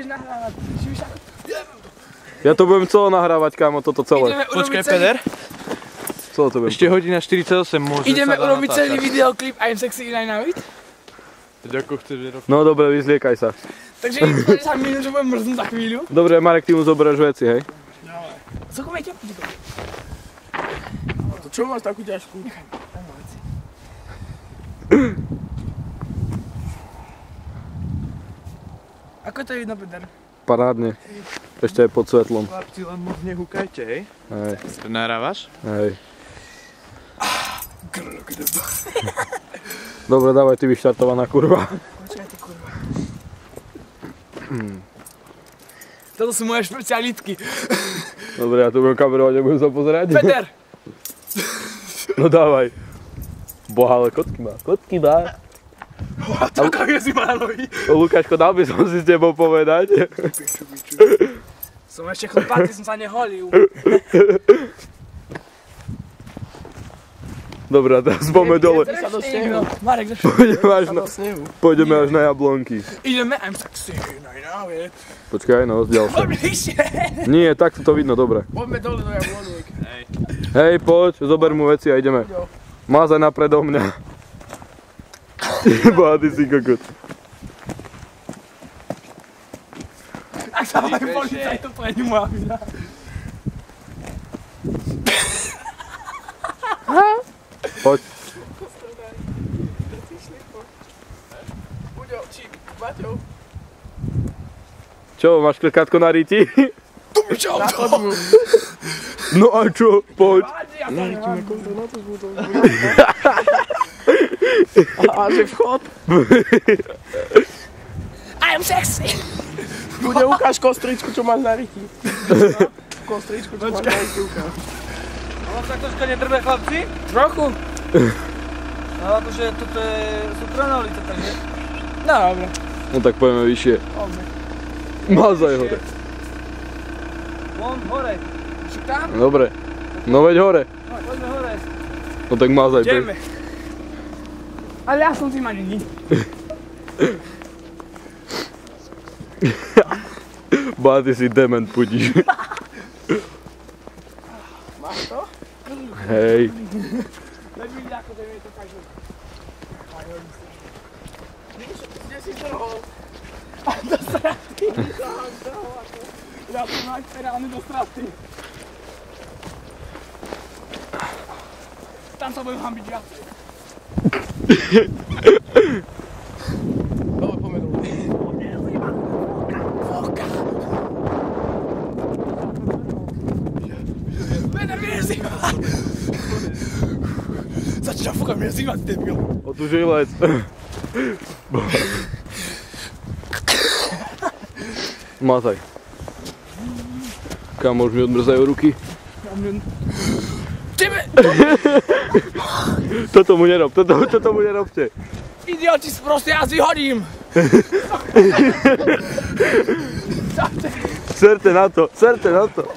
ideš nahrávať. Ja to budem celo nahrávať, kámo, toto celé. Počkaj, Peder. Celo to budem. Ešte hodina 48 môže ideme urobiť celý videoklip I'm sexy in I know it. Teď ako chceš robiť. No dobre, vyzliekaj sa. Takže 40 minút, že budem mrznúť za chvíľu. Dobre, Marek, ty mu zoberieš veci, hej? Co komiete? To čo máš takú ťažkú? Nechaj ma, daj ma veci. Ako to je vidno, Peter? Parádne. Ešte aj pod svetlom. Chlapci, len moc nehúkajte, hej? Hej. To nahrávaš? Hej. Dobre, dávaj, ty vyštartovaná kurva. Počkaj ty kurva. Toto sú moje špecialitky. Dobre, ja tu budem kamerovať, nebudem sa pozerať. Peter! No dávaj. Boha, ale kocky má. Kocky má. Taká je si má nohy. Lukáško, dal by som si s tebou povedať. Som ešte chlpatý, som sa neholil. Dobre, teraz poďme dole. Marek, Pôjdeme až na jablonky. ideme, I'm sexy, no I know it. Počkaj, no, ďalšie. Bližšie. Nie, takto to vidno, dobre. Poďme dole do jabloniek. Hej, poď, zober mu veci a ideme. Mázaj napred do mňa. Boha, ty si kokot. Ak sa majú policaj, to prejde moja vina. Poď. Buďo, či Baťo. Čo, máš klikátko na ríti? Čo? No a čo, poď. A že vchod. I'm sexy. Bude ukáž kostričku, čo máš na ryti. Kostričku, čo máš na ryti, ukáž. Ale tak troška nedrbe, chlapci? Trochu. No akože toto je súkromná ulica, takže? No dobre. No tak poďme vyššie. Mázaj hore. Von, hore. Však tam? Dobre. No veď hore. No, poďme hore. No tak mázaj. Ideme. Ale ja som tým ani nič. Bá, ty si dement, pudíš. Máš to? Hej. Veď vidí, ako to je to každý. Kde si trhol? Do straty. Ja som mať reálne do straty. Tam sa budem hambiť viacej. Dobre, poďme dole. Peter, mne je zima. Začína fúkať, mne je zima, ty debil. Otužilec. Mázaj. Kámo, už mi odmrzajú ruky. Tebe! Toto mu nerob, toto mu nerobte. Idioti, proste ja si hodím. Serte na to, serte na to.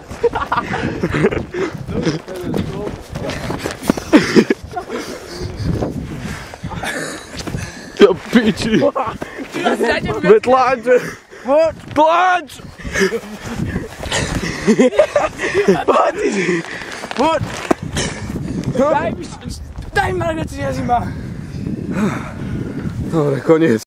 Ja piči. Ve tlač. Tlač. Poď! Daj mi, Marek, že si zima. Dobre, koniec.